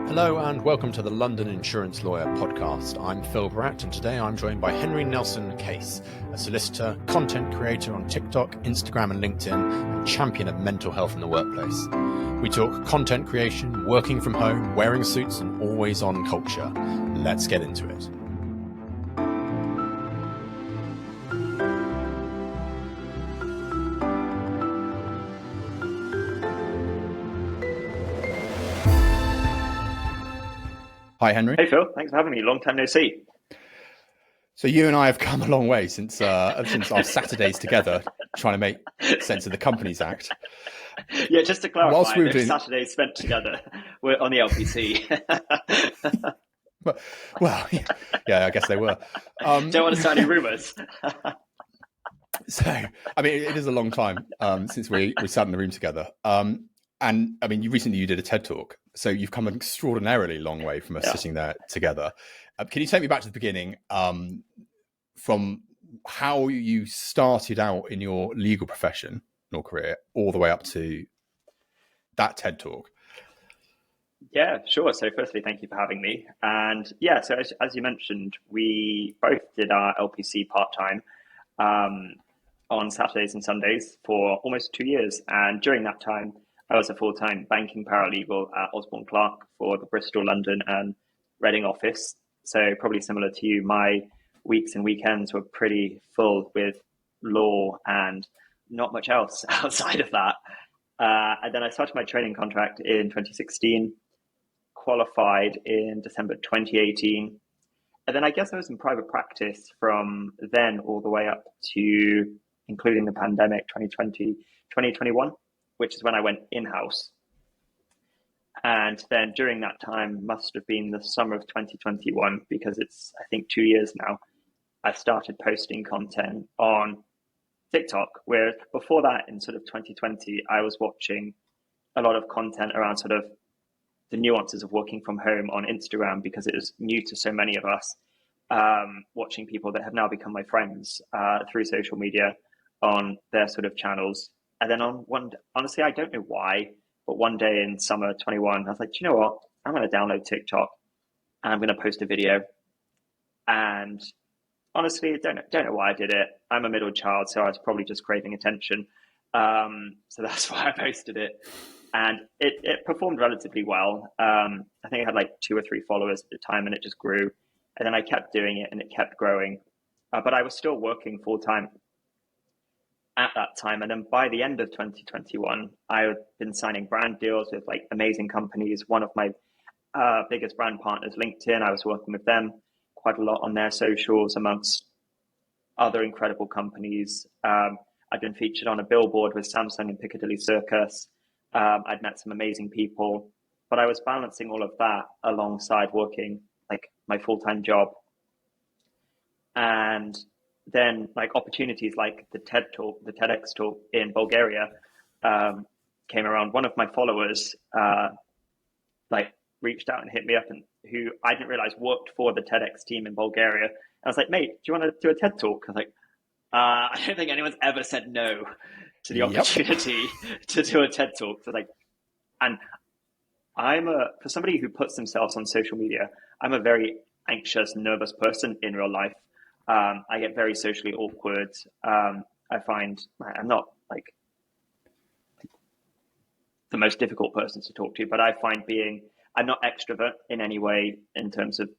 Hello and welcome to the London Insurance Lawyer podcast. I'm Phil Bratt and today I'm joined by Henry Nelson Case, a solicitor, content creator on TikTok, Instagram and LinkedIn, and champion of mental health in the workplace. We talk content creation, working from home, wearing suits and always on culture. Let's get into it. Hi, Henry. Hey, Phil. Thanks for having me. Long time no see. So you and I have come a long way since our Saturdays together, trying to make sense of the Companies Act. Yeah, just to clarify, Whilst we were those Saturdays spent together were on the LPC. Well, yeah, I guess they were. Don't want to start any rumours. So, I mean, it is a long time since we sat in the room together. And I mean, you did a TED Talk, so you've come an extraordinarily long way from us sitting there together. Can you take me back to the beginning, from how you started out in your legal profession or career, all the way up to that TED Talk? Yeah, sure. So firstly, thank you for having me. And yeah, so as you mentioned, we both did our LPC part-time on Saturdays and Sundays for almost 2 years. And during that time, I was a full-time banking paralegal at Osborne Clarke for the Bristol, London and Reading office. So probably similar to you, my weeks and weekends were pretty full with law and not much else outside of that. And then I started my training contract in 2016, qualified in December 2018. And then I guess I was in private practice from then all the way up to including the pandemic 2020, 2021. Which is when I went in-house. And then during that time, must have been the summer of 2021, because it's, I think, 2 years now, I started posting content on TikTok, where before that, in sort of 2020, I was watching a lot of content around sort of the nuances of working from home on Instagram, because it was new to so many of us, watching people that have now become my friends through social media on their sort of channels. And then honestly, I don't know why, but one day in summer 21, I was like, do you know what? I'm going to download TikTok and I'm going to post a video. And honestly, don't know why I did it. I'm a middle child, so I was probably just craving attention. So that's why I posted it. And it performed relatively well. I think I had like 2 or 3 followers at the time, and it just grew. And then I kept doing it and it kept growing. But I was still working full time at that time. And then by the end of 2021, I had been signing brand deals with like amazing companies. One of my biggest brand partners, LinkedIn, I was working with them quite a lot on their socials, amongst other incredible companies. I'd been featured on a billboard with Samsung in Piccadilly Circus. I'd met some amazing people, but I was balancing all of that alongside working like my full-time job. And then like opportunities like the TED Talk, the TEDx talk in Bulgaria came around. One of my followers like reached out and hit me up, and who I didn't realize worked for the TEDx team in Bulgaria. And I was like, mate, do you want to do a TED Talk? I was like, I don't think anyone's ever said no to the opportunity to do a TED Talk. So like, and for somebody who puts themselves on social media, I'm a very anxious, nervous person in real life. I get very socially awkward. I find I'm not like the most difficult person to talk to, but I find I'm not extrovert in any way in terms of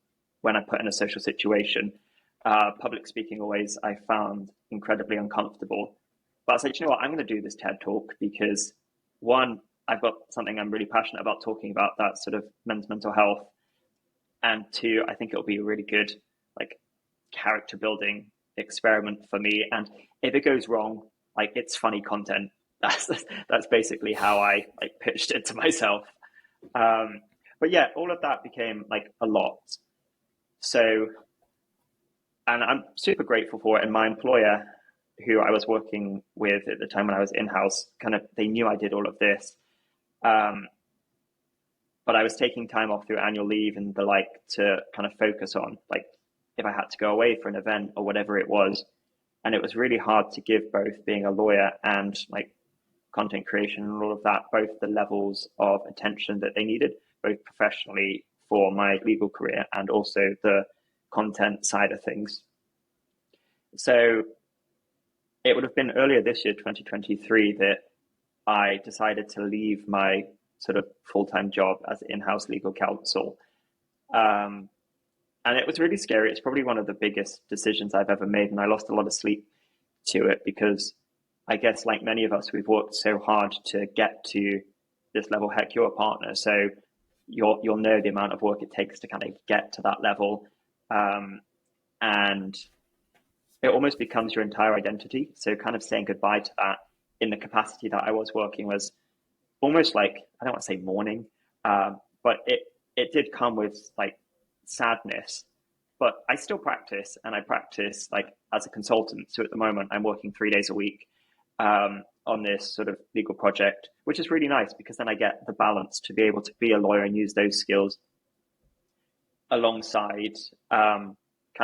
when I put in a social situation. Public speaking always I found incredibly uncomfortable. But I said, you know what, I'm going to do this TED Talk because one, I've got something I'm really passionate about talking about, that sort of men's mental health. And two, I think it'll be a really good like character building experiment for me. And if it goes wrong, like it's funny content. That's basically how I like pitched it to myself. But yeah, all of that became like a lot. So, and I'm super grateful for it. And my employer, who I was working with at the time when I was in-house, they knew I did all of this. But I was taking time off through annual leave and the like to kind of focus on like if I had to go away for an event or whatever it was. And it was really hard to give both being a lawyer and like content creation and all of that, both the levels of attention that they needed, both professionally for my legal career and also the content side of things. So it would have been earlier this year, 2023, that I decided to leave my sort of full-time job as in-house legal counsel. And it was really scary. It's probably one of the biggest decisions I've ever made. And I lost a lot of sleep to it because I guess like many of us, we've worked so hard to get to this level. Heck, you're a partner, so you'll know the amount of work it takes to kind of get to that level. And it almost becomes your entire identity. So kind of saying goodbye to that in the capacity that I was working was almost like, I don't want to say mourning, but it did come with like sadness. But I still practice, and I practice like as a consultant. So at the moment, I'm working 3 days a week on this sort of legal project, which is really nice because then I get the balance to be able to be a lawyer and use those skills alongside kind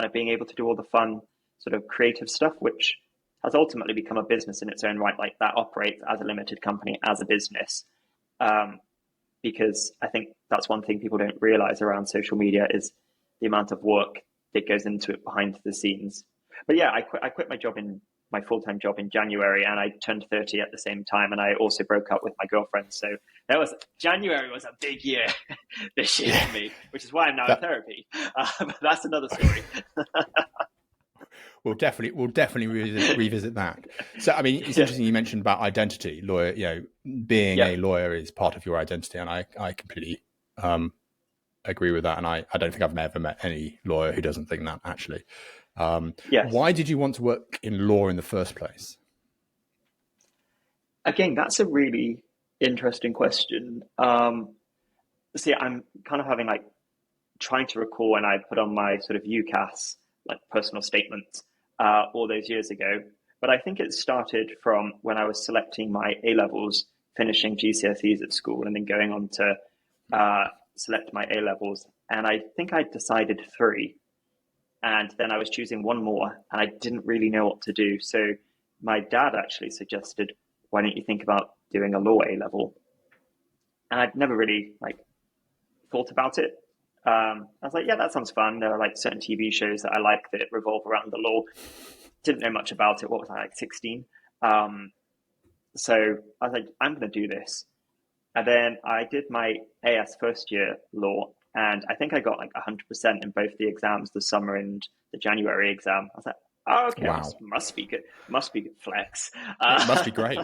of being able to do all the fun sort of creative stuff, which has ultimately become a business in its own right. Like that operates as a limited company, as a business. Because I think that's one thing people don't realize around social media is the amount of work that goes into it behind the scenes. But yeah, I quit my full-time job in January, and I turned 30 at the same time. And I also broke up with my girlfriend. So January was a big year this year for me, which is why I'm now in therapy. But that's another story. We'll definitely revisit that. So, I mean, it's interesting you mentioned about identity. Lawyer, being a lawyer is part of your identity, and I completely agree with that. And I don't think I've ever met any lawyer who doesn't think that. Actually, why did you want to work in law in the first place? Again, that's a really interesting question. See, I'm kind of having like trying to recall when I put on my sort of UCAS like personal statement all those years ago. But I think it started from when I was selecting my A-levels, finishing GCSEs at school, and then going on to select my A-levels. And I think I decided 3. And then I was choosing one more, and I didn't really know what to do. So my dad actually suggested, why don't you think about doing a law A-level? And I'd never really thought about it. I was like, yeah, that sounds fun. There are like certain TV shows that I like that revolve around the law. Didn't know much about it. What was I, like 16? So I was like, I'm going to do this. And then I did my AS first year law, and I think I got like 100% in both the exams, the summer and the January exam. I was like, oh, okay, wow. Must be good. Must be good flex. It must be great.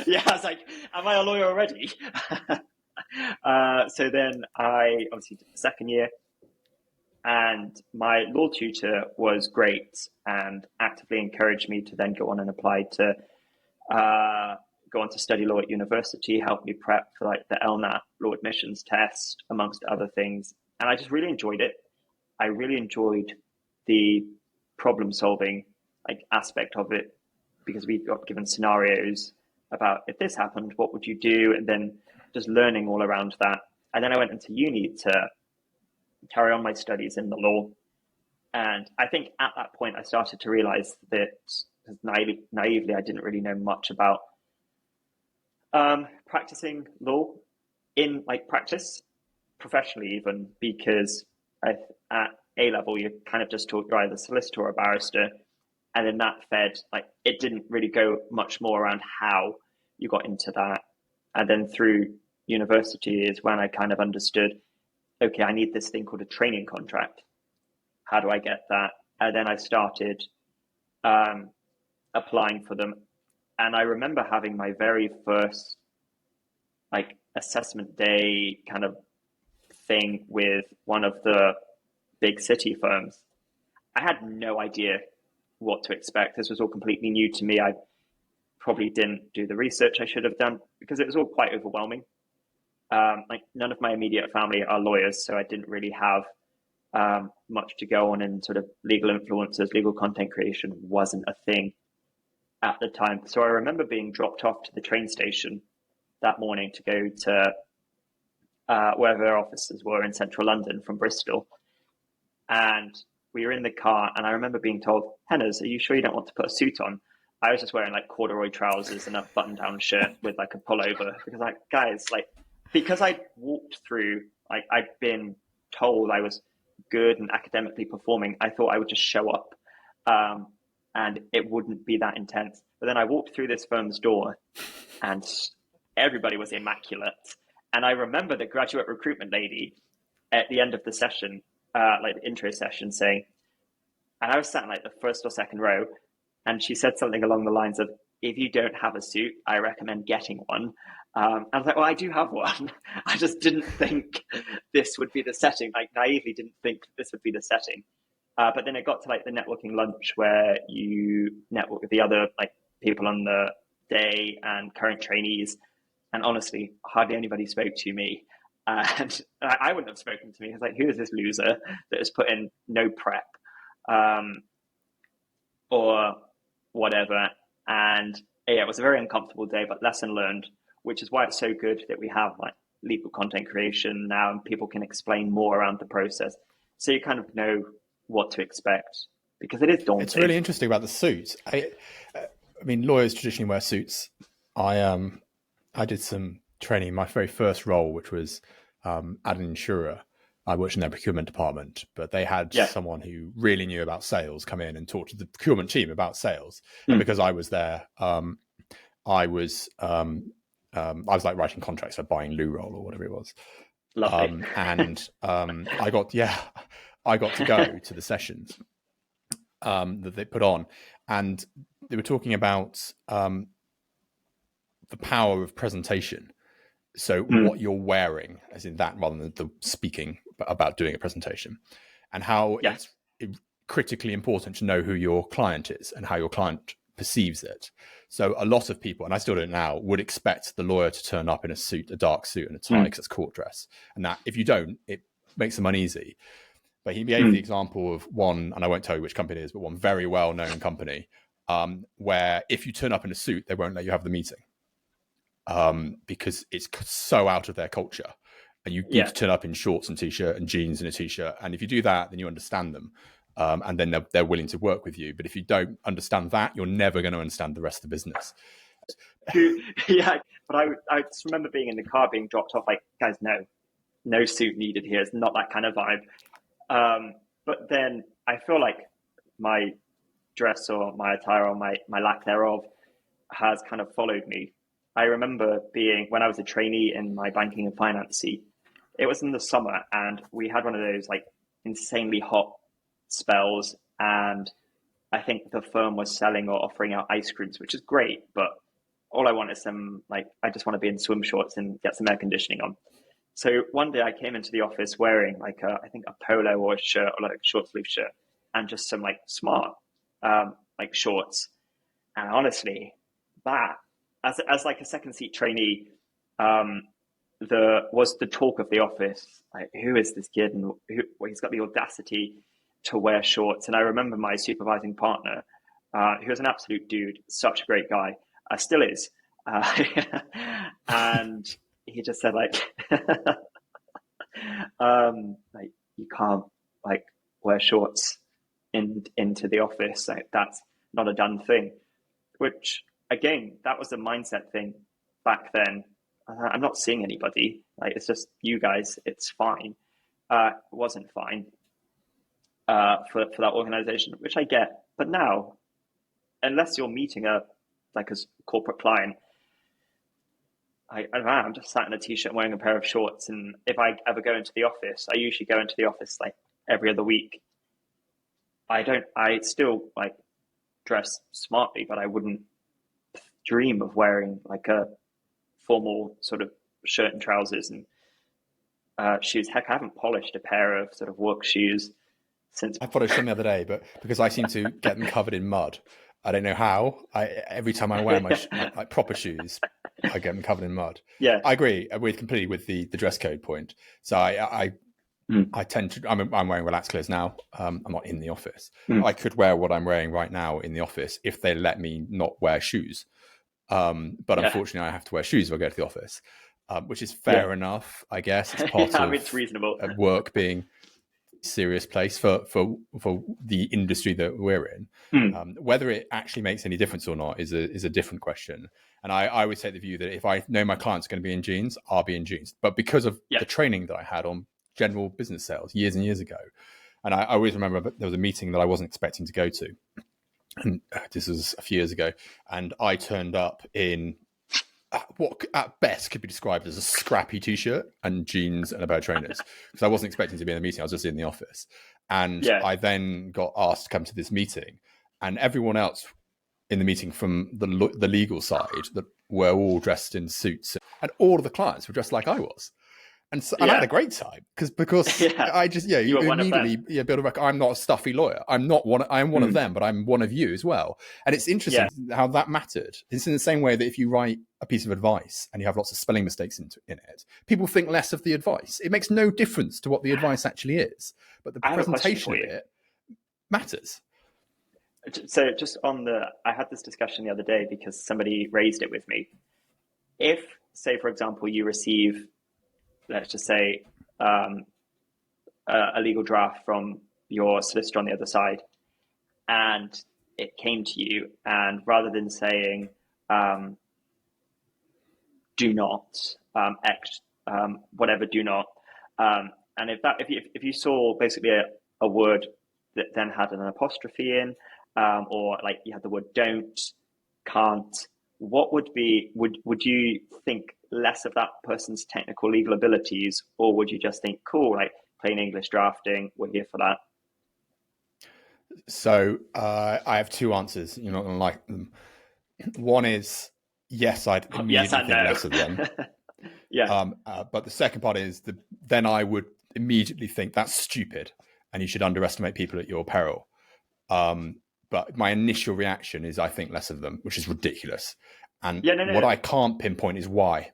Yeah, I was like, am I a lawyer already? So then I obviously did the second year, and my law tutor was great and actively encouraged me to then go on and apply to go on to study law at university, helped me prep for like the LNAT law admissions test, amongst other things. And I just really enjoyed it. I really enjoyed the problem solving aspect of it, because we got given scenarios about, if this happened, what would you do? And then just learning all around that. And then I went into uni to carry on my studies in the law. And I think at that point, I started to realize that naively, I didn't really know much about practicing law in practice professionally, even, because at A-level, you're kind of just taught you're either a solicitor or a barrister. And then that fed, it didn't really go much more around how you got into that. And then through university is when I kind of understood, okay, I need this thing called a training contract. How do I get that? And then I started applying for them. And I remember having my very first assessment day kind of thing with one of the big city firms. I had no idea what to expect. This was all completely new to me. I probably didn't do the research I should have done because it was all quite overwhelming. None of my immediate family are lawyers, so I didn't really have much to go on, and sort of legal influencers, legal content creation wasn't a thing at the time. So I remember being dropped off to the train station that morning to go to where their offices were in central London from Bristol. And we were in the car, and I remember being told, Henners, are you sure you don't want to put a suit on? I was just wearing corduroy trousers and a button-down shirt with a pullover, because guys, because I walked through like I'd been told I was good and academically performing. I thought I would just show up, and it wouldn't be that intense. But then I walked through this firm's door, and everybody was immaculate. And I remember the graduate recruitment lady at the end of the session, like the intro session, saying, and I was sat in like the first or second row, and she said something along the lines of, "If you don't have a suit, I recommend getting one." I was like, well, I do have one. I just didn't think this would be the setting. Like, naively didn't think this would be the setting. But then it got to like the networking lunch where you network with the other like people on the day and current trainees. And honestly, hardly anybody spoke to me. And I wouldn't have spoken to me. I was like, who is this loser that has put in no prep or whatever? And yeah, it was a very uncomfortable day, but lesson learned, which is why it's so good that we have like legal content creation now and people can explain more around the process. So you kind of know what to expect, because it is daunting. It's really interesting about the suits. I mean, lawyers traditionally wear suits. I did some training. My very first role, which was at an insurer, I worked in their procurement department, but they had someone who really knew about sales come in and talk to the procurement team about sales. And because I was there, I was like writing contracts, like buying loo roll or whatever it was. Lovely. I got to go to the sessions that they put on, and they were talking about the power of presentation. So what you're wearing, as in that, rather than the speaking about doing a presentation, and how it's critically important to know who your client is and how your client perceives it. So a lot of people, and I still don't now, would expect the lawyer to turn up in a suit, a dark suit and a tie, because it's court dress. And that if you don't, it makes them uneasy. But he gave the example of one, and I won't tell you which company it is, but one very well-known company where if you turn up in a suit, they won't let you have the meeting because it's so out of their culture. And you need to turn up in shorts and t-shirt and jeans and a t-shirt. And if you do that, then you understand them. And then they're willing to work with you. But if you don't understand that, you're never going to understand the rest of the business. Yeah, but I just remember being in the car, being dropped off, like, guys, no suit needed here. It's not that kind of vibe. But then I feel like my dress or my attire or my lack thereof has kind of followed me. I remember when I was a trainee in my banking and finance seat, it was in the summer, and we had one of those like insanely hot spells, and I think the firm was selling or offering out ice creams, which is great, but all I want is I just want to be in swim shorts and get some air conditioning on. So one day I came into the office wearing I think a polo or a shirt or like a short sleeve shirt and just some like smart shorts. And honestly, that as like a second seat trainee, was the talk of the office. Like, who is this kid, and he's got the audacity to wear shorts? And I remember my supervising partner, who was an absolute dude, such a great guy, still is, and he just said like you can't like wear shorts into the office. Like, that's not a done thing. Which again, that was a mindset thing back then. I'm not seeing anybody. Like, it's just you guys. It's fine. It wasn't fine for that organization, which I get. But now, unless you're meeting a corporate client, I'm just sat in a t-shirt wearing a pair of shorts. And if I ever go into the office, I usually go into the office like every other week. I still like dress smartly, but I wouldn't dream of wearing like a formal sort of shirt and trousers and shoes. Heck, I haven't polished a pair of sort of work shoes since. I polished them the other day, but because I seem to get them covered in mud. I don't know how. Every time I wear my proper shoes, I get them covered in mud. Yeah, I agree completely with the dress code point. So I tend to. I'm wearing relaxed clothes now. I'm not in the office. I could wear what I'm wearing right now in the office if they let me not wear shoes. But unfortunately, I have to wear shoes if I go to the office, which is fair enough, I guess. It's part of it's reasonable. Work being serious place for the industry that we're in. Whether it actually makes any difference or not is a different question. And I would take the view that if I know my client's going to be in jeans, I'll be in jeans. But because of the training that I had on general business sales years and years ago, and I always remember there was a meeting that I wasn't expecting to go to, and this was a few years ago, and I turned up in what at best could be described as a scrappy t-shirt and jeans and a pair of trainers, because I wasn't expecting to be in the meeting. I was just in the office. And I then got asked to come to this meeting, and everyone else in the meeting from the legal side that were all dressed in suits, and all of the clients were dressed like I was. And so I had a great time because I just you immediately build a record. I'm not a stuffy lawyer. I'm one of them, but I'm one of you as well. And it's interesting how that mattered. It's in the same way that if you write a piece of advice and you have lots of spelling mistakes in it, people think less of the advice. It makes no difference to what the advice actually is, but the presentation of it matters. So just I had this discussion the other day because somebody raised it with me. If, say, for example, you receive, let's just say, a legal draft from your solicitor on the other side, and it came to you, and rather than saying, do not, whatever, do not, and if you saw basically a word that then had an apostrophe in, or like you had the word don't, can't, what would you think less of that person's technical legal abilities, or would you just think, cool, like plain English drafting, we're here for that? So I have two answers. You're not going to like them. One is yes, I'd immediately think less of them. But the second part is then I would immediately think that's stupid and you should underestimate people at your peril. But my initial reaction is I think less of them, which is ridiculous. And what I can't pinpoint is why.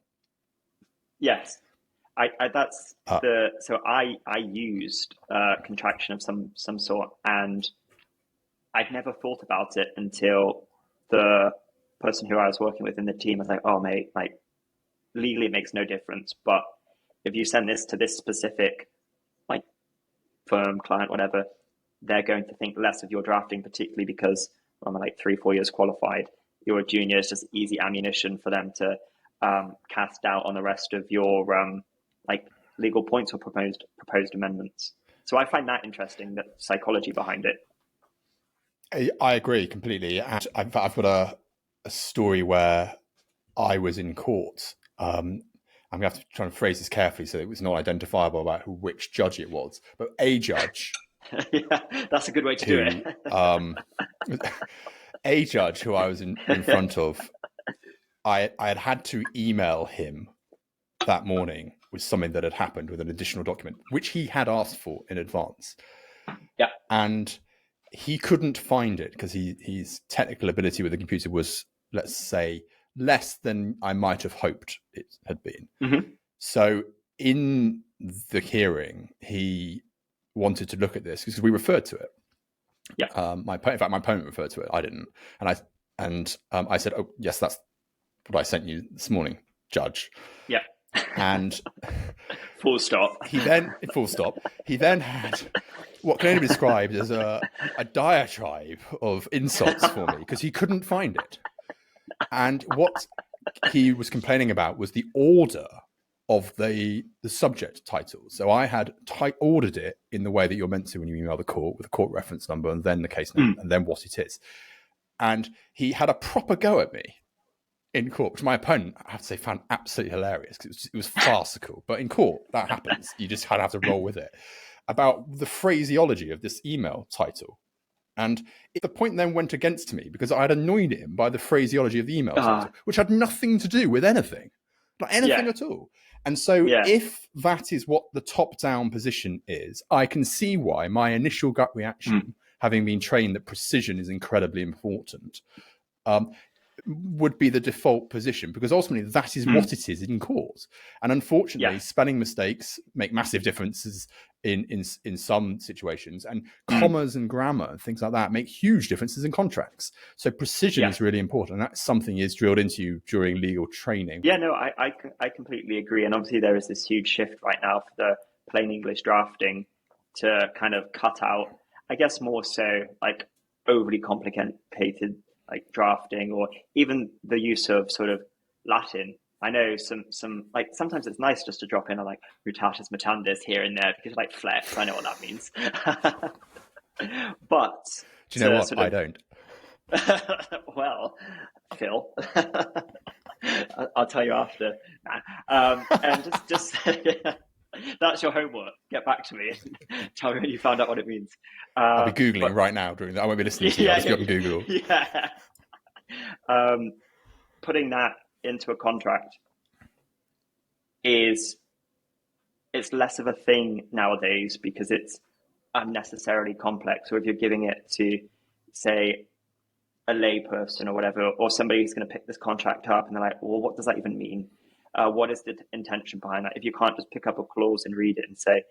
Yes, so I used contraction of some sort, and I'd never thought about it until the person who I was working with in the team was like, "Oh, mate, like legally it makes no difference, but if you send this to this specific like firm, client, whatever, they're going to think less of your drafting, particularly because I'm like 3-4 years qualified. You're a junior; it's just easy ammunition for them to cast doubt on the rest of your like legal points or proposed amendments." So I find that interesting, that psychology behind it. I agree completely. And I've got a story where I was in court. I'm going to have to try and phrase this carefully so it was not identifiable about which judge it was, but a judge. Yeah, that's a good way to do it. A judge who I was in front of, I had to email him that morning with something that had happened with an additional document, which he had asked for in advance. Yeah. And he couldn't find it because his technical ability with the computer was, let's say, less than I might have hoped it had been. Mm-hmm. So in the hearing, he wanted to look at this because we referred to it. Yeah. My opponent referred to it. I didn't. And I said, "Oh, yes, that's what I sent you this morning, Judge." Yeah. And full stop. He then had what can only be described as a diatribe of insults for me because he couldn't find it. And what he was complaining about was the order of the subject title. So I had ordered it in the way that you're meant to when you email the court, with a court reference number and then the case name and then what it is. And he had a proper go at me in court, which my opponent, I have to say, found absolutely hilarious because it was farcical. But in court, that happens. You just kind of have to roll with it. About the phraseology of this email title. And the point then went against me because I had annoyed him by the phraseology of the email title, which had nothing to do with anything. Not anything at all. And so if that is what the top-down position is, I can see why my initial gut reaction, having been trained that precision is incredibly important, would be the default position, because ultimately that is what it is in court. And unfortunately, spelling mistakes make massive differences in some situations, and commas and grammar and things like that make huge differences in contracts. So precision is really important, and that's something is drilled into you during legal training. Yeah, no, I completely agree. And obviously there is this huge shift right now for the plain English drafting to kind of cut out, I guess, more so like overly complicated like drafting, or even the use of sort of Latin. I know some like sometimes it's nice just to drop in a like mutatis mutandis here and there because like flex. I know what that means. But Do you know what? sort I of, don't. well, Phil, I'll tell you after. And just that's your homework. Get back to me and tell me when you found out what it means. I'll be Googling right now during that. I won't be listening to you. I'll just go on Google. Yeah. Putting that into a contract it's less of a thing nowadays because it's unnecessarily complex. Or if you're giving it to, say, a layperson or whatever, or somebody who's going to pick this contract up and they're like, well, what does that even mean? What is the intention behind that? If you can't just pick up a clause and read it and say,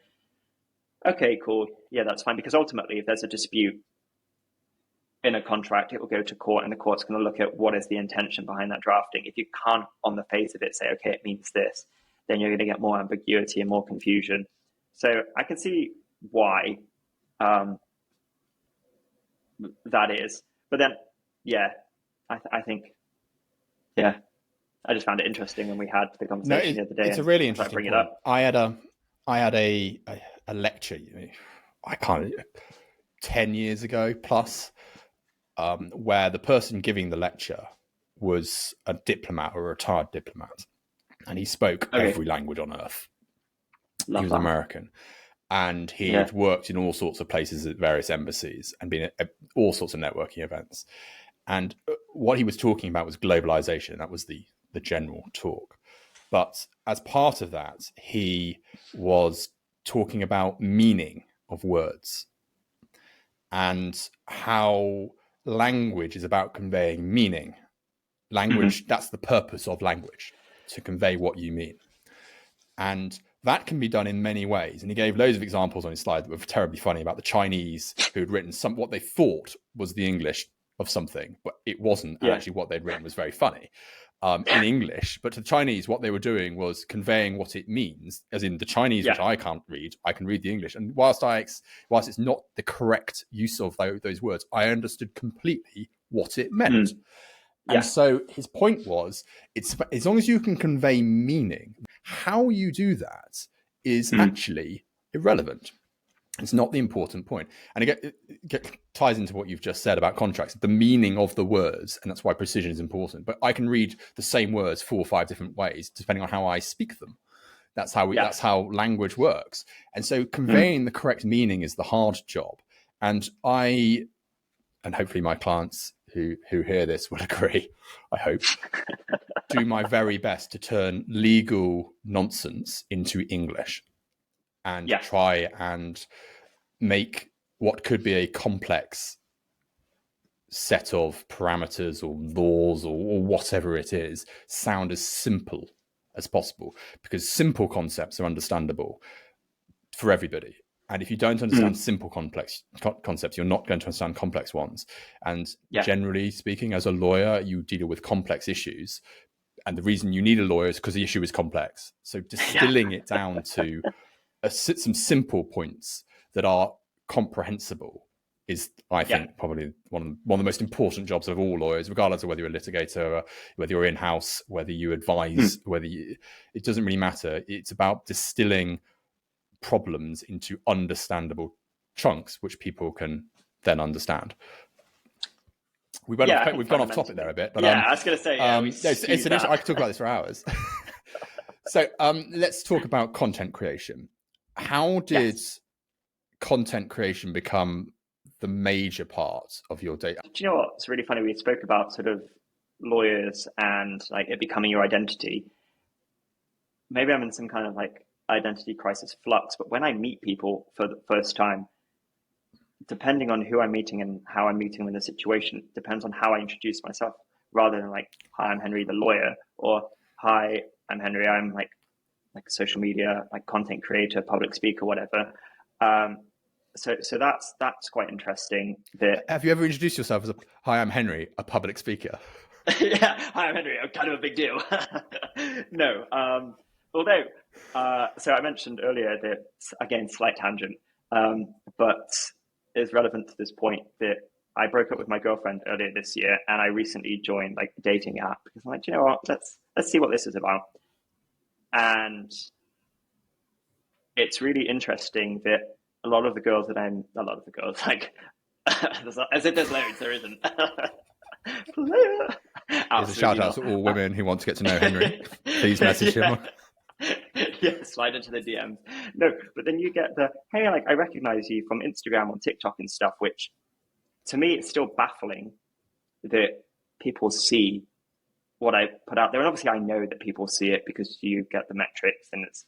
okay, cool, yeah, that's fine. Because ultimately, if there's a dispute in a contract, it will go to court and the court's going to look at what is the intention behind that drafting. If you can't, on the face of it, say, okay, it means this, then you're going to get more ambiguity and more confusion. So I can see why that is. But then, yeah, I think, yeah, I just found it interesting when we had the conversation the other day. It's a really interesting bring point. it up. I had a lecture. I can't 10 years ago plus, where the person giving the lecture was a diplomat or a retired diplomat, and he spoke every language on earth. Love he was that. American, and he had worked in all sorts of places at various embassies and been at all sorts of networking events. And what he was talking about was globalization. That was the general talk. But as part of that, he was talking about meaning of words and how language is about conveying meaning. Language, that's the purpose of language, to convey what you mean. And that can be done in many ways. And he gave loads of examples on his slide that were terribly funny about the Chinese who had written what they thought was the English of something, but it wasn't. And actually what they'd written was very funny in English. But to the Chinese, what they were doing was conveying what it means, as in the Chinese, which I can't read, I can read the English. And whilst it's not the correct use of those words, I understood completely what it meant. And so his point was, it's as long as you can convey meaning, how you do that is actually irrelevant. It's not the important point. And it ties into what you've just said about contracts, the meaning of the words, and that's why precision is important. But I can read the same words 4 or 5 different ways, depending on how I speak them. That's how language works. And so conveying the correct meaning is the hard job. And hopefully my clients who hear this will agree, I hope, do my very best to turn legal nonsense into English and try and make what could be a complex set of parameters or laws or whatever it is sound as simple as possible, because simple concepts are understandable for everybody. And if you don't understand simple concepts, you're not going to understand complex ones. And generally speaking, as a lawyer, you deal with complex issues. And the reason you need a lawyer is because the issue is complex. So distilling it down to some simple points that are comprehensible is, I think, probably one of the most important jobs of all lawyers, regardless of whether you're a litigator, whether you're in-house, whether you advise, it doesn't really matter. It's about distilling problems into understandable chunks which people can then understand. We've gone off topic there a bit, but I was going to say, it's an issue. I could talk about this for hours. So let's talk about content creation. How did content creation become the major part of your day? Do you know what? It's really funny. We spoke about sort of lawyers and like it becoming your identity. Maybe I'm in some kind of like identity crisis flux, but when I meet people for the first time, depending on who I'm meeting and how I'm meeting in the situation, depends on how I introduce myself, rather than like, hi, I'm Henry the lawyer, or hi, I'm Henry, I'm like a social media, like content creator, public speaker, whatever. So that's quite interesting. Have you ever introduced yourself as hi, I'm Henry, a public speaker? Hi, I'm Henry, I'm kind of a big deal. No, although, so I mentioned earlier that, again, slight tangent, But it's relevant to this point that I broke up with my girlfriend earlier this year, and I recently joined like a dating app because I'm like, you know what, let's see what this is about. And it's really interesting that a lot of the girls, like, as if there's loads, there isn't. Here's a shout out to all women who want to get to know Henry. Please message him. Yeah, slide into the DMs. No, but then you get the, hey, like, I recognize you from Instagram or TikTok and stuff, which to me, it's still baffling that people see what I put out there. And obviously I know that people see it because you get the metrics and it's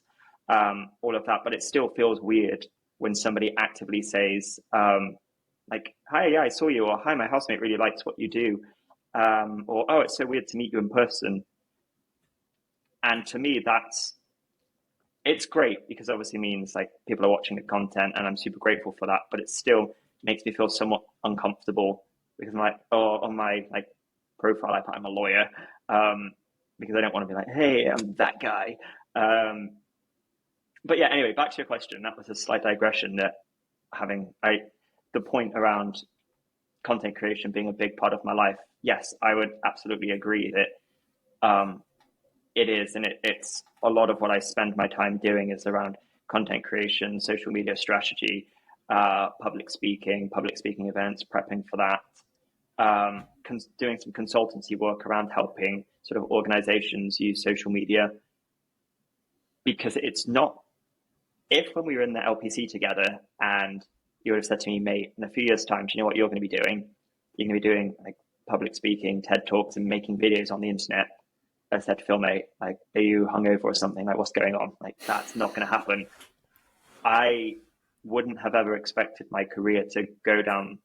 all of that, but it still feels weird when somebody actively says, like, hi, yeah, I saw you, or hi, my housemate really likes what you do, or, oh, it's so weird to meet you in person. And to me, it's great because obviously means like people are watching the content and I'm super grateful for that, but it still makes me feel somewhat uncomfortable because I'm like, oh, on my like profile, I put I'm a lawyer, because I don't want to be like, hey, I'm that guy. But yeah, anyway, back to your question. That was a slight digression that the point around content creation being a big part of my life. Yes, I would absolutely agree that it is, and it's a lot of what I spend my time doing is around content creation, social media strategy, public speaking events, prepping for that, doing some consultancy work around helping sort of organizations use social media, because it's not, if when we were in the LPC together and you would have said to me, mate, in a few years' time, do you know what you're going to be doing? You're going to be doing like public speaking, TED Talks, and making videos on the internet. I said to Phil, mate, like, are you hungover or something? Like, what's going on? Like, that's not going to happen. I wouldn't have ever expected my career to go down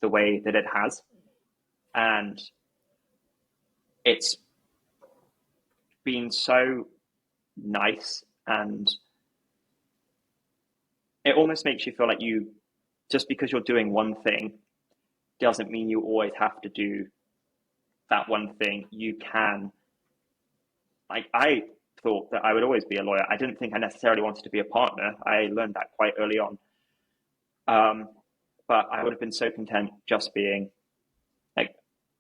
the way that it has. And it's been so nice, and it almost makes you feel like just because you're doing one thing doesn't mean you always have to do that one thing. You can, like, I thought that I would always be a lawyer. I didn't think I necessarily wanted to be a partner. I learned that quite early on. But I would have been so content just being like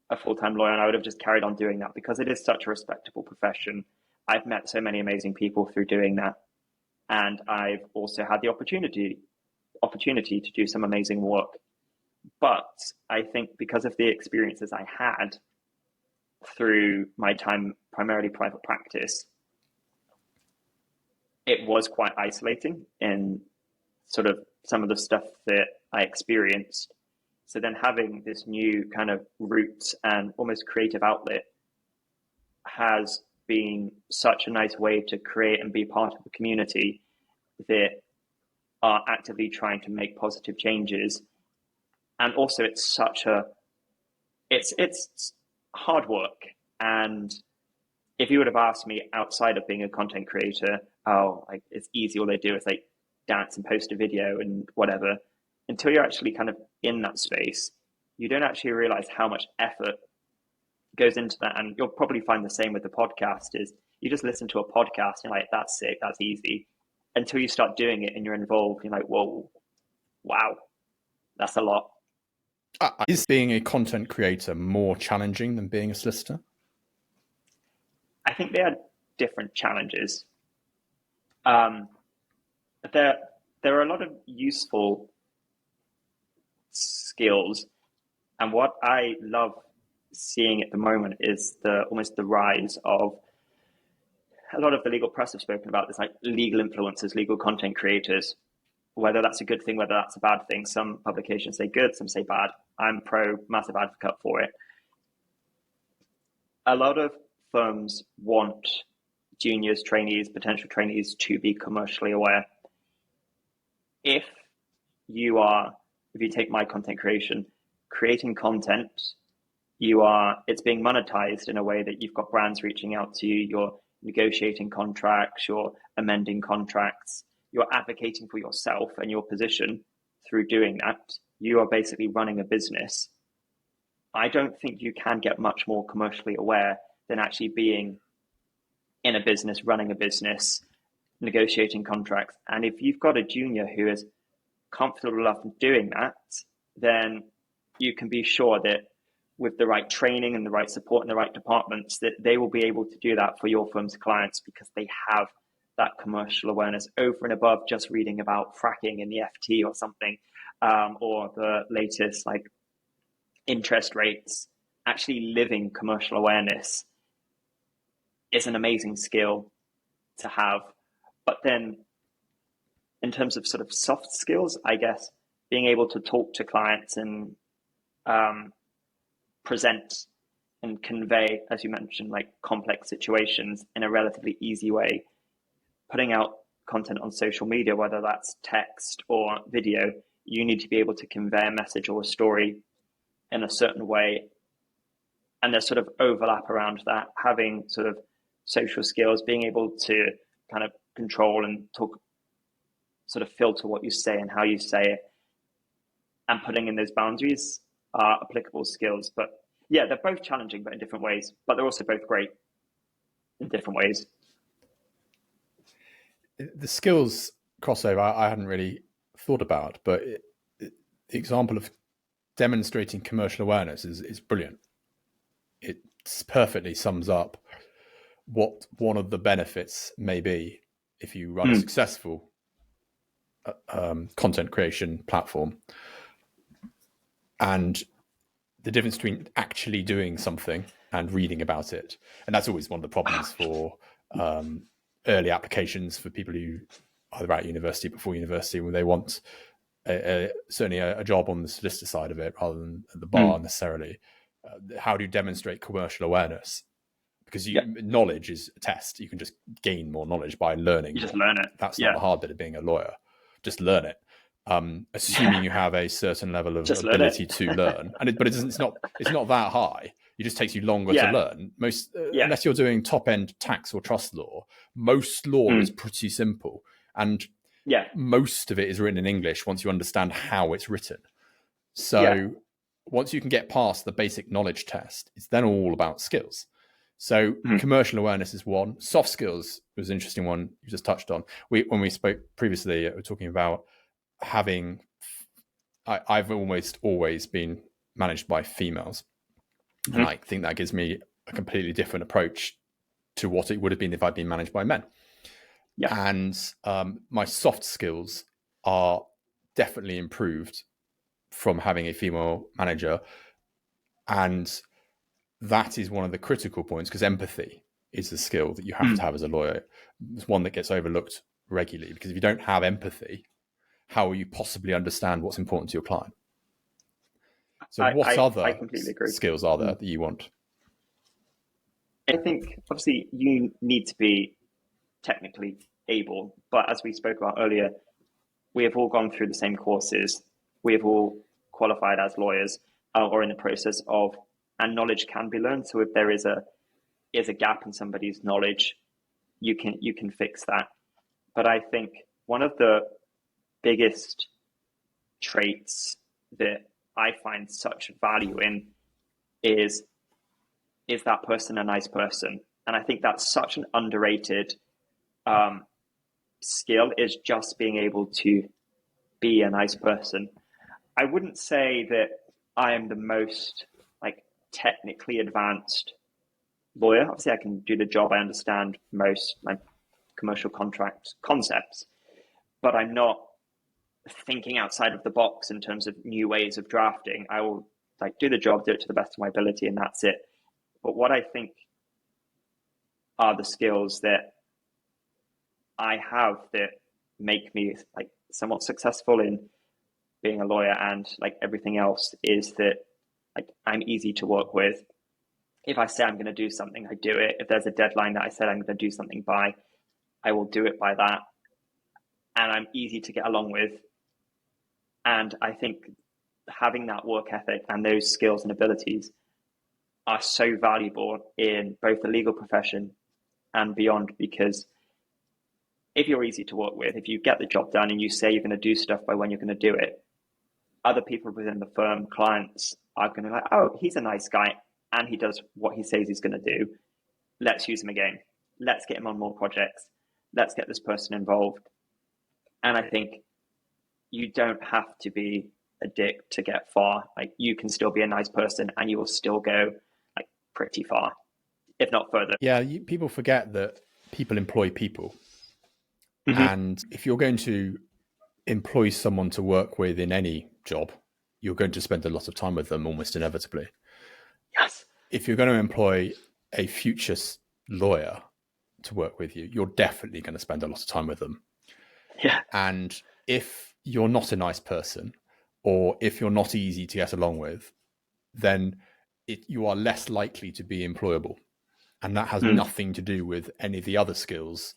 a full-time lawyer, and I would have just carried on doing that because it is such a respectable profession. I've met so many amazing people through doing that. And I've also had the opportunity to do some amazing work. But I think because of the experiences I had through my time, primarily private practice, it was quite isolating in sort of some of the stuff that I experienced. So then having this new kind of route and almost creative outlet has been such a nice way to create and be part of a community that are actively trying to make positive changes. And also it's hard work. And if you would have asked me outside of being a content creator, oh, like, it's easy, all they do is like dance and post a video and whatever, until you're actually kind of in that space, you don't actually realize how much effort goes into that. And you'll probably find the same with the podcast. Is you just listen to a podcast and like, that's sick, that's easy, until you start doing it and you're involved. You're like, whoa, wow, that's a lot. Is being a content creator more challenging than being a solicitor? I think they are different challenges. There are a lot of useful skills, and what I love seeing at the moment is almost the rise of a lot of the legal press have spoken about this, like legal influencers, legal content creators. Whether that's a good thing, whether that's a bad thing. Some publications say good, some say bad. I'm massive advocate for it. A lot of firms want juniors, trainees, potential trainees to be commercially aware. If you take my content creation, creating content, it's being monetized in a way that you've got brands reaching out to you, you're negotiating contracts, you're amending contracts, you're advocating for yourself and your position through doing that. You are basically running a business. I don't think you can get much more commercially aware than actually being in a business, running a business, negotiating contracts. And if you've got a junior who is comfortable enough in doing that, then you can be sure that with the right training and the right support in the right departments, that they will be able to do that for your firm's clients because they have that commercial awareness over and above just reading about fracking in the FT or something, or the latest like interest rates. Actually living commercial awareness is an amazing skill to have. But then in terms of sort of soft skills, I guess being able to talk to clients and present and convey, as you mentioned, like complex situations in a relatively easy way, putting out content on social media, whether that's text or video, you need to be able to convey a message or a story in a certain way. And there's sort of overlap around that, having sort of social skills, being able to kind of control and talk, sort of filter what you say and how you say it, and putting in those boundaries are applicable skills. But yeah, they're both challenging, but in different ways, but they're also both great in different ways. The skills crossover I hadn't really thought about, but the example of demonstrating commercial awareness is brilliant. It perfectly sums up what one of the benefits may be if you run a successful content creation platform, and the difference between actually doing something and reading about it. And that's always one of the problems for early applications for people who either at university, before university, when they want certainly a job on the solicitor side of it rather than at the bar necessarily. How do you demonstrate commercial awareness? Because knowledge is a test. You can just gain more knowledge by learning. You just learn it. That's not the hard bit of being a lawyer. Just learn it. Assuming you have a certain level of ability to learn, but it's not that high. It just takes you longer to learn. Unless you're doing top end tax or trust law, most law is pretty simple, and most of it is written in English once you understand how it's written. So once you can get past the basic knowledge test, it's then all about skills. So commercial awareness is one. Soft skills was an interesting one you just touched on. When we spoke previously, we were talking about having. I've almost always been managed by females, and I think that gives me a completely different approach to what it would have been if I'd been managed by men. And my soft skills are definitely improved from having a female manager, and that is one of the critical points, because empathy is a skill that you have to have as a lawyer. It's one that gets overlooked regularly, because if you don't have empathy, how will you possibly understand what's important to your client? So what other skills are there that you want? I think obviously you need to be technically able, but as we spoke about earlier, we have all gone through the same courses. We have all qualified as lawyers or in the process of, and knowledge can be learned. So if there is a gap in somebody's knowledge, you can fix that. But I think one of the biggest traits that I find such value in is that person a nice person? And I think that's such an underrated skill, is just being able to be a nice person. I wouldn't say that I am the most technically advanced lawyer. Obviously I can do the job. I understand most commercial contract concepts, but I'm not thinking outside of the box in terms of new ways of drafting. I will do the job, do it to the best of my ability, and that's it. But what I think are the skills that I have that make me somewhat successful in being a lawyer and everything else is that I'm easy to work with. If I say I'm going to do something, I do it. If there's a deadline that I said I'm going to do something by, I will do it by that. And I'm easy to get along with. And I think having that work ethic and those skills and abilities are so valuable in both the legal profession and beyond, because if you're easy to work with, if you get the job done and you say you're going to do stuff by when you're going to do it, other people within the firm, clients, are going to oh, he's a nice guy and he does what he says he's going to do. Let's use him again. Let's get him on more projects. Let's get this person involved. And I think you don't have to be a dick to get far. Like, you can still be a nice person and you will still go like pretty far, if not further. Yeah, people forget that people employ people. Mm-hmm. And if you're going to employ someone to work with in any job, you're going to spend a lot of time with them almost inevitably. Yes. If you're going to employ a future lawyer to work with you, you're definitely going to spend a lot of time with them. Yeah. And if you're not a nice person, or if you're not easy to get along with, then you are less likely to be employable. And that has nothing to do with any of the other skills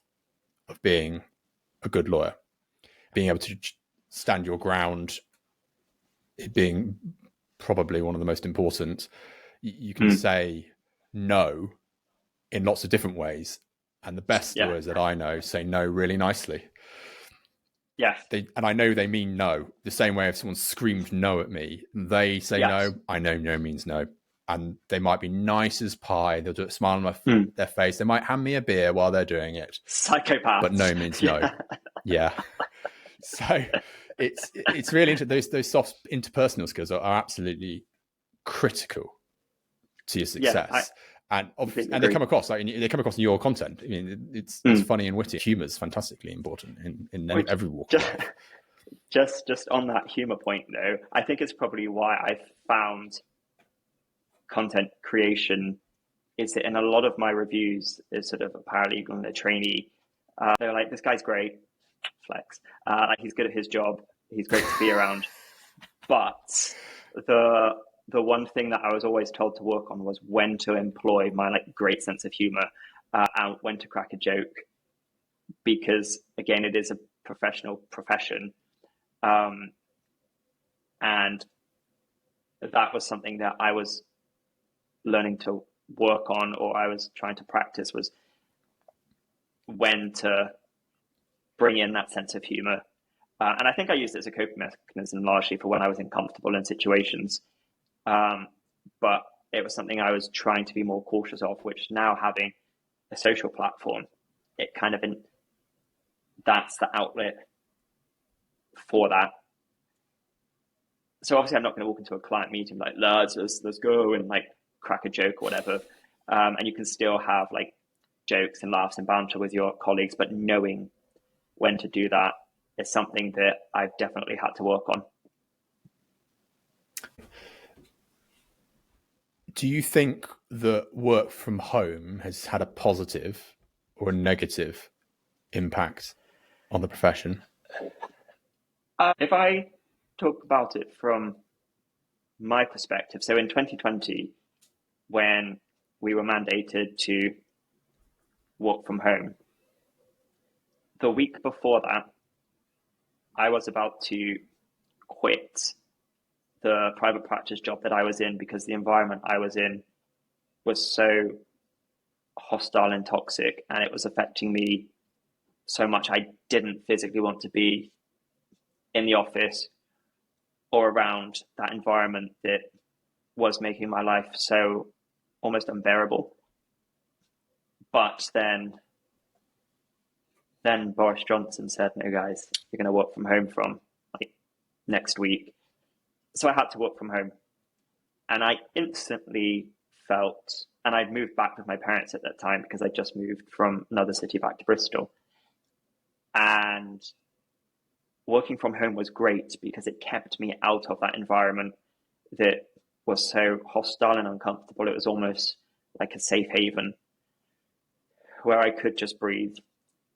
of being a good lawyer. Being able to stand your ground, it being probably one of the most important. You can say no in lots of different ways. And the best lawyers that I know say no really nicely. Yes. And I know they mean no. The same way if someone screamed no at me, they say no. I know no means no. And they might be nice as pie. They'll do a smile on their face. They might hand me a beer while they're doing it. Psychopaths. But no means no. Yeah. So it's really interesting. Those soft interpersonal skills are absolutely critical to your success. And they come across in your content. I mean, it's funny and witty. Humor is fantastically important in every walk of life. Just on that humor point, though, I think it's probably why I found content creation is that in a lot of my reviews as sort of a paralegal and a trainee, they're like, this guy's great, flex. Like, he's good at his job. He's great to be around. But the one thing that I was always told to work on was when to employ my like great sense of humor and when to crack a joke, because again, it is a professional profession, and that was something that I was learning to work on, or I was trying to practice, was when to bring in that sense of humor. And I think I used it as a coping mechanism largely for when I was uncomfortable in situations. But it was something I was trying to be more cautious of, which now having a social platform, it kind of, that's the outlet for that. So obviously I'm not going to walk into a client meeting like, lads, let's go and like crack a joke or whatever. And you can still have like jokes and laughs and banter with your colleagues, but knowing when to do that is something that I've definitely had to work on. Do you think that work from home has had a positive or a negative impact on the profession? If I talk about it from my perspective, so in 2020, when we were mandated to work from home, the week before that, I was about to quit the private practice job that I was in because the environment I was in was so hostile and toxic, and it was affecting me so much. I didn't physically want to be in the office or around that environment that was making my life so almost unbearable. But then Boris Johnson said, no, guys, you're going to work from home from like next week. So I had to work from home. And I instantly felt, and I'd moved back with my parents at that time because I just moved from another city back to Bristol. And working from home was great because it kept me out of that environment that was so hostile and uncomfortable. It was almost like a safe haven where I could just breathe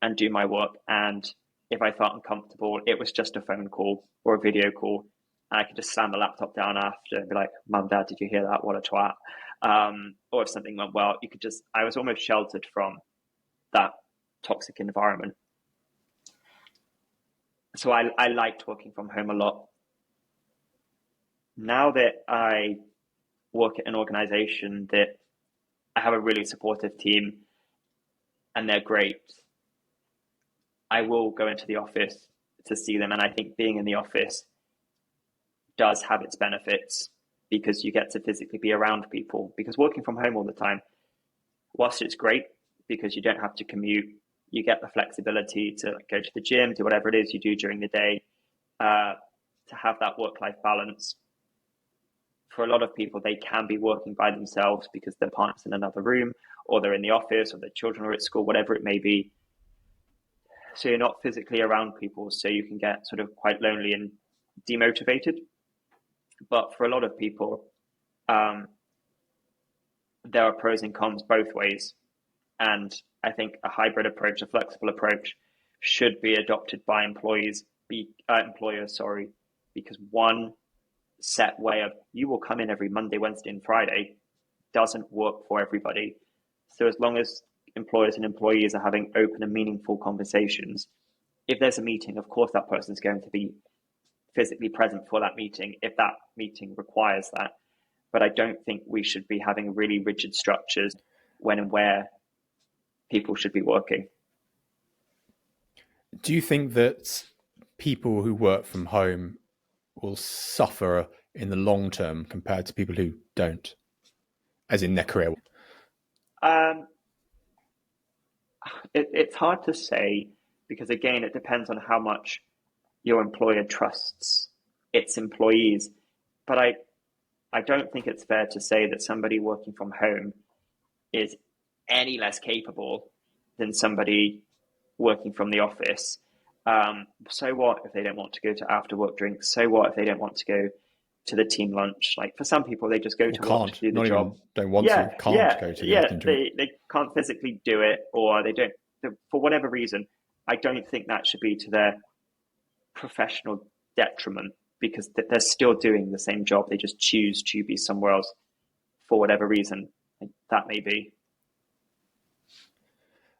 and do my work. And if I felt uncomfortable, it was just a phone call or a video call. And I could just slam the laptop down after and be like, Mum, Dad, did you hear that? What a twat. Or if something went well, I was almost sheltered from that toxic environment. So I liked working from home a lot. Now that I work at an organization that I have a really supportive team and they're great, I will go into the office to see them. And I think being in the office does have its benefits because you get to physically be around people. Because working from home all the time, whilst it's great because you don't have to commute, you get the flexibility to go to the gym, do whatever it is you do during the day. to have that work-life balance. For a lot of people, they can be working by themselves because their partner's in another room, or they're in the office, or their children are at school, whatever it may be. So you're not physically around people, so you can get sort of quite lonely and demotivated. But for a lot of people, there are pros and cons both ways. And I think a hybrid approach, a flexible approach, should be adopted by employers, because one set way of you will come in every Monday, Wednesday, and Friday doesn't work for everybody. So as long as employers and employees are having open and meaningful conversations, if there's a meeting, of course that person's going to be physically present for that meeting if that meeting requires that. But I don't think we should be having really rigid structures when and where people should be working. Do you think that people who work from home will suffer in the long term compared to people who don't, as in their career? It's hard to say, because again, it depends on how much your employer trusts its employees. But I don't think it's fair to say that somebody working from home is any less capable than somebody working from the office. So what if they don't want to go to after work drinks? So what if they don't want to go to the team lunch? Like for some people, they just go to work to do the job. Don't want to, can't go to the afternoon drink. They can't physically do it, or they don't, for whatever reason. I don't think that should be to their professional detriment, because they're still doing the same job. They just choose to be somewhere else for whatever reason that may be.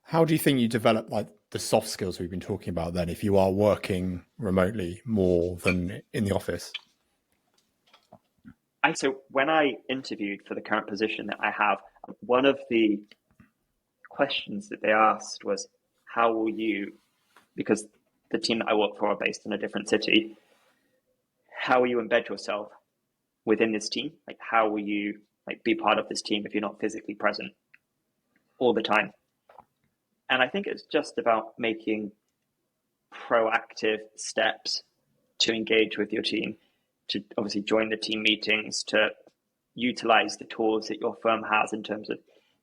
How do you think you develop like the soft skills we've been talking about then, if you are working remotely more than in the office? So when I interviewed for the current position that I have, one of the questions that they asked was, how will you, because the team that I work for are based in a different city, how will you embed yourself within this team? Like, how will you be part of this team if you're not physically present all the time? And I think it's just about making proactive steps to engage with your team, to obviously join the team meetings, to utilize the tools that your firm has in terms of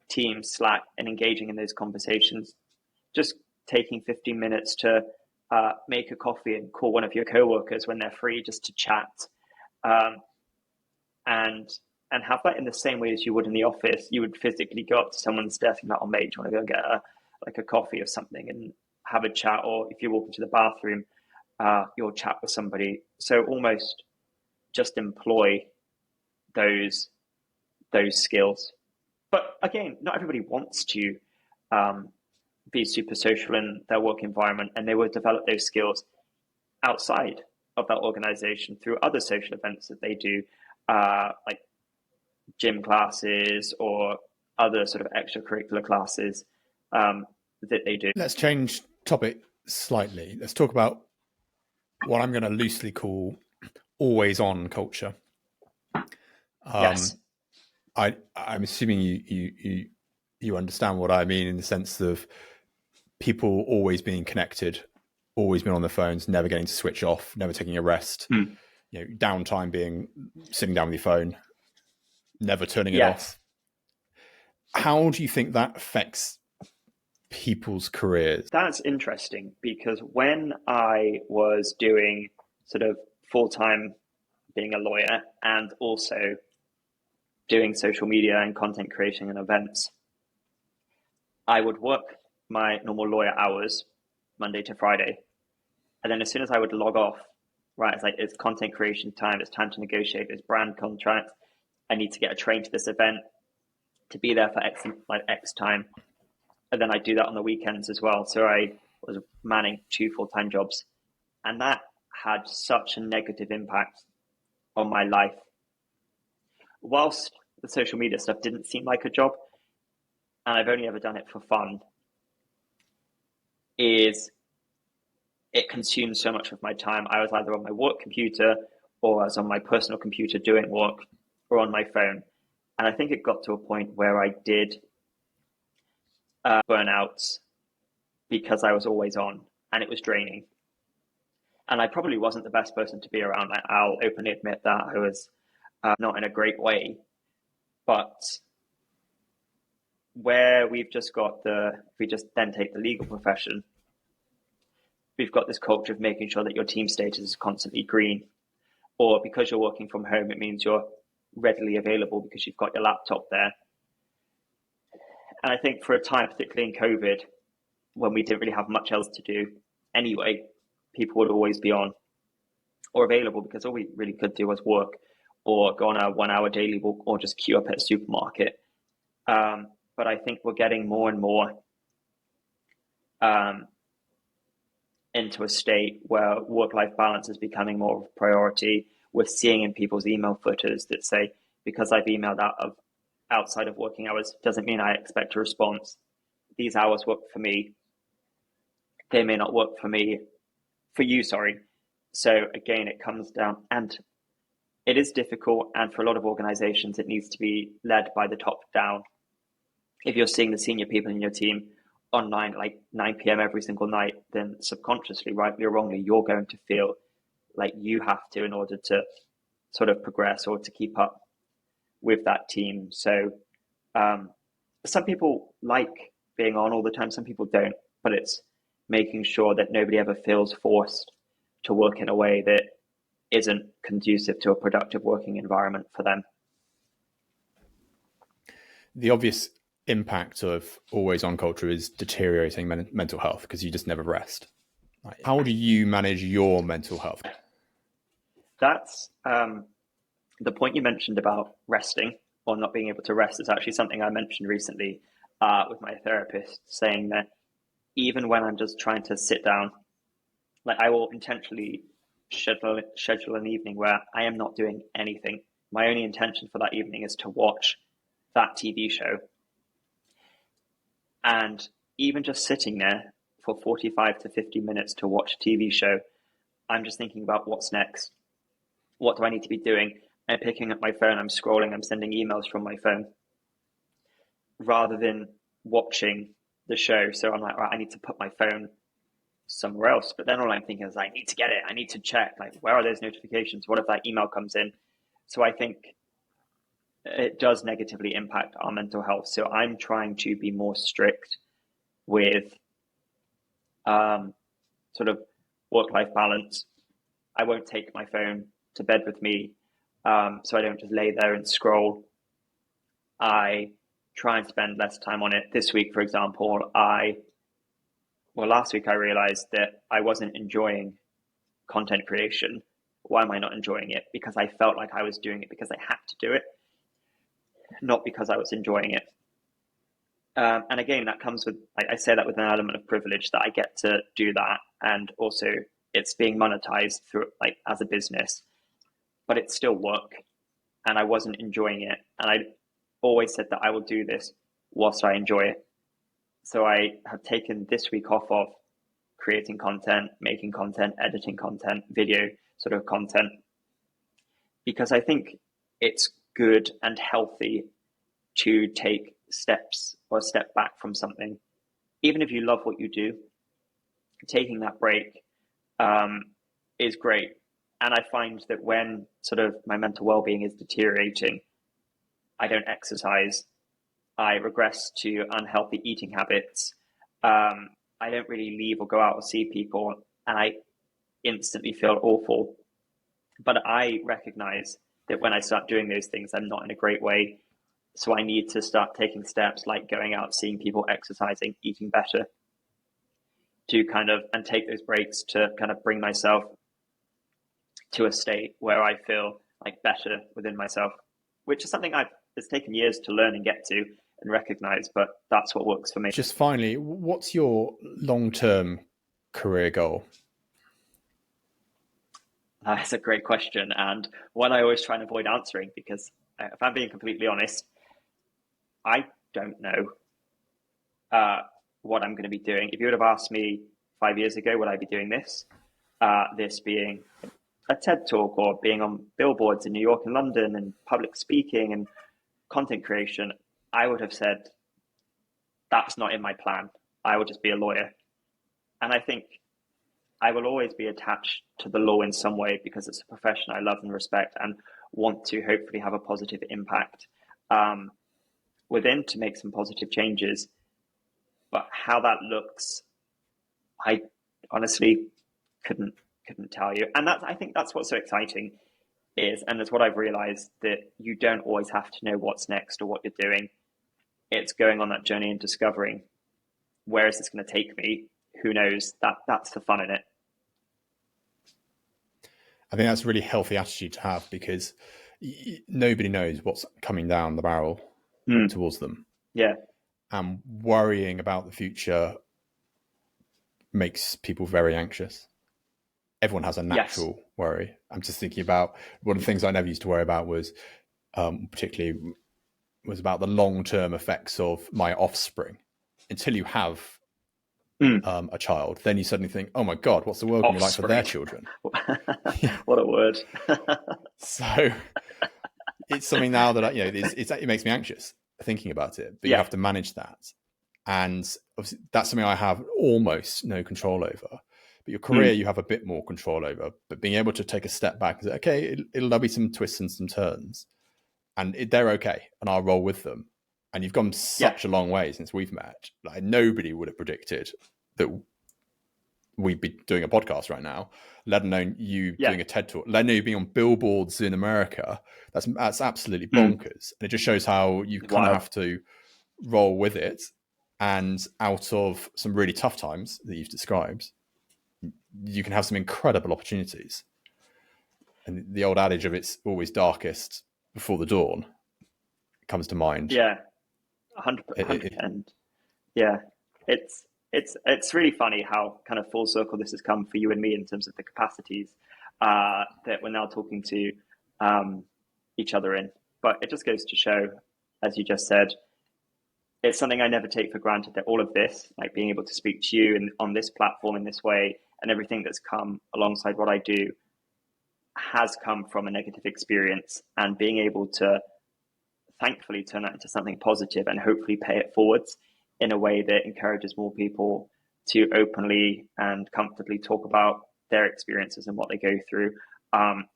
Teams, Slack, and engaging in those conversations. Just taking 15 minutes to make a coffee and call one of your coworkers when they're free, just to chat, and have that in the same way as you would in the office. You would physically go up to someone's desk and be like, "Oh, mate, do you want to go get a coffee or something and have a chat?" Or if you walk into the bathroom, you'll chat with somebody. So almost just employ those skills. But again, not everybody wants to be super social in their work environment, and they will develop those skills outside of that organization through other social events that they do, like gym classes or other sort of extracurricular classes that they do. Let's change topic slightly. Let's talk about what I'm going to loosely call always on culture. Yes. I'm assuming you understand what I mean, in the sense of people always being connected, always being on their phones, never getting to switch off, never taking a rest. Downtime being sitting down with your phone, never turning it off. How do you think that affects people's careers? That's interesting, because when I was doing sort of full-time being a lawyer and also doing social media and content creation and events, I would work my normal lawyer hours Monday to Friday. And then as soon as I would log off, right, it's content creation time, it's time to negotiate this brand contract. I need to get a train to this event to be there for X time. And then I do that on the weekends as well. So I was manning 2 full-time jobs. And that had such a negative impact on my life. Whilst the social media stuff didn't seem like a job, and I've only ever done it for fun, is it consumed so much of my time. I was either on my work computer, or I was on my personal computer doing work, or on my phone. And I think it got to a point where I did burnouts because I was always on, and it was draining. And I probably wasn't the best person to be around. I'll openly admit that I was not in a great way. But where we've just got if we just then take the legal profession, we've got this culture of making sure that your team status is constantly green. Or because you're working from home, it means you're readily available because you've got your laptop there. And I think for a time, particularly in COVID, when we didn't really have much else to do anyway, people would always be on or available because all we really could do was work or go on a 1 hour daily walk or just queue up at a supermarket. But I think we're getting more and more into a state where work-life balance is becoming more of a priority. We're seeing in people's email footers that say, because I've emailed outside of working hours, doesn't mean I expect a response. These hours work for me. They may not work for you, sorry. So again, it comes down, and it is difficult. And for a lot of organizations, it needs to be led by the top down. If you're seeing the senior people in your team online like 9 p.m. every single night, then subconsciously, rightly or wrongly, you're going to feel like you have to in order to sort of progress or to keep up with that team. So some people like being on all the time, some people don't, but it's making sure that nobody ever feels forced to work in a way that isn't conducive to a productive working environment for them. The obvious impact of always on culture is deteriorating mental health because you just never rest. How do you manage your mental health? That's the point you mentioned about resting or not being able to rest is actually something I mentioned recently with my therapist, saying that even when I'm just trying to sit down, like I will intentionally schedule an evening where I am not doing anything. My only intention for that evening is to watch that TV show. And even just sitting there for 45 to 50 minutes to watch a TV show, I'm just thinking about what's next. What do I need to be doing? I'm picking up my phone, I'm scrolling, I'm sending emails from my phone rather than watching the show. So I'm like, right, I need to put my phone somewhere else. But then all I'm thinking is I need to get it. I need to check, like, where are those notifications? What if that email comes in? So I think it does negatively impact our mental health. So I'm trying to be more strict with sort of work-life balance. I won't take my phone to bed with me, so I don't just lay there and scroll. I try and spend less time on it. This week, for example, last week I realized that I wasn't enjoying content creation. Why am I not enjoying it? Because I felt like I was doing it because I had to do it, not because I was enjoying it. And again, that comes with, I say that with an element of privilege that I get to do that. And also it's being monetized through like as a business, but it's still work and I wasn't enjoying it. And I always said that I will do this whilst I enjoy it. So I have taken this week off of creating content, making content, editing content, video sort of content, because I think it's good and healthy to take steps or step back from something. Even if you love what you do, taking that break is great. And I find that when sort of my mental well-being is deteriorating, I don't exercise. I regress to unhealthy eating habits. I don't really leave or go out or see people, and I instantly feel awful. But I recognize that when I start doing those things, I'm not in a great way. So I need to start taking steps like going out, seeing people, exercising, eating better, to kind of, and take those breaks to kind of bring myself to a state where I feel like better within myself, which is something it's taken years to learn and get to and recognize, but that's what works for me. Just finally, what's your long-term career goal? That's a great question, and one I always try and avoid answering because if I'm being completely honest, I don't know what I'm going to be doing. If you would have asked me 5 years ago, would I be doing this? This being a TED Talk or being on billboards in New York and London and public speaking and content creation, I would have said, that's not in my plan. I would just be a lawyer. And I think I will always be attached to the law in some way because it's a profession I love and respect and want to hopefully have a positive impact within to make some positive changes. But how that looks, I honestly couldn't tell you. And I think that's what's so exciting is, and it's what I've realized, that you don't always have to know what's next or what you're doing. It's going on that journey and discovering where is this going to take me? Who knows? That's the fun in it. I think that's a really healthy attitude to have because nobody knows what's coming down the barrel towards them. Yeah. And worrying about the future makes people very anxious. Everyone has a natural worry. I'm just thinking about one of the things I never used to worry about was particularly was about the long-term effects of my offspring. Until you have a child, then you suddenly think, oh my God, what's the world going to be like for their children? What a word. So it's something now that it makes me anxious thinking about it, but you have to manage that. And obviously that's something I have almost no control over. But your career, you have a bit more control over. But being able to take a step back and say, okay, there'll be some twists and some turns, and they're okay, and I'll roll with them. And you've gone such a long way since we've met. Like nobody would have predicted that we'd be doing a podcast right now, let alone you doing a TED talk, let alone you being on billboards in America. That's absolutely bonkers. And it just shows how you kind of have to roll with it. And out of some really tough times that you've described, you can have some incredible opportunities. And the old adage of it's always darkest before the dawn comes to mind. Yeah, 100%. Yeah, it's really funny how kind of full circle this has come for you and me in terms of the capacities that we're now talking to each other in. But it just goes to show, as you just said, it's something I never take for granted that all of this, like being able to speak to you and on this platform in this way, and everything that's come alongside what I do, has come from a negative experience, and being able to thankfully turn that into something positive and hopefully pay it forwards in a way that encourages more people to openly and comfortably talk about their experiences and what they go through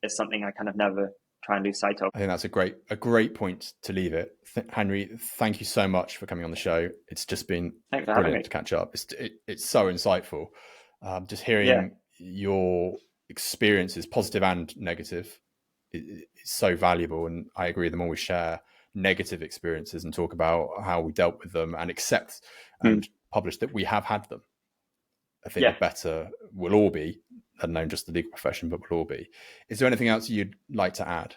is something I kind of never try and lose sight of. I think that's a great point to leave it. Henry, thank you so much for coming on the show. It's just been brilliant to catch up. It's so insightful. Just hearing your experiences, positive and negative, is so valuable. And I agree, the more we share negative experiences and talk about how we dealt with them and accept and publish that we have had them, I think the better we'll all be, let alone just the legal profession, but we'll all be. Is there anything else you'd like to add?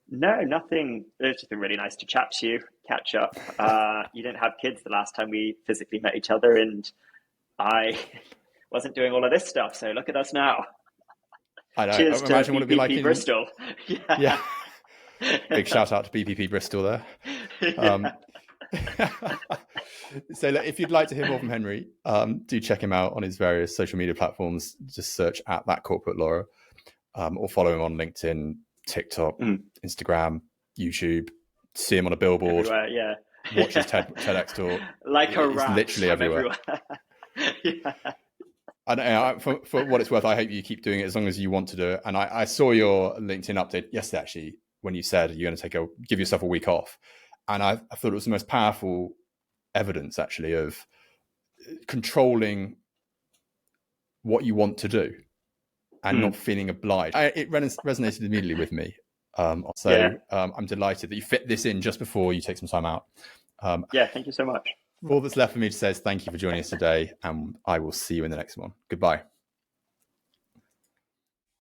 No, nothing. It's just been really nice to chat to you, catch up. You didn't have kids the last time we physically met each other, and I wasn't doing all of this stuff. So look at us now. I know. Cheers imagine what it'd be like in in Bristol. Yeah. Big shout out to BPP Bristol there. So if you'd like to hear more from Henry, do check him out on his various social media platforms. Just search at That Corporate Lawyer, or follow him on LinkedIn, TikTok, Instagram, YouTube. See him on a billboard. Everywhere, watch his TEDx talk. Like a rat. Literally everywhere. And for what it's worth, I hope you keep doing it as long as you want to do it. And I saw your LinkedIn update yesterday, actually, when you said you're going to give yourself a week off. And I thought it was the most powerful evidence, actually, of controlling what you want to do and not feeling obliged. It resonated immediately with me. I'm delighted that you fit this in just before you take some time out. Thank you so much. All that's left for me to say is thank you for joining us today, and I will see you in the next one. Goodbye.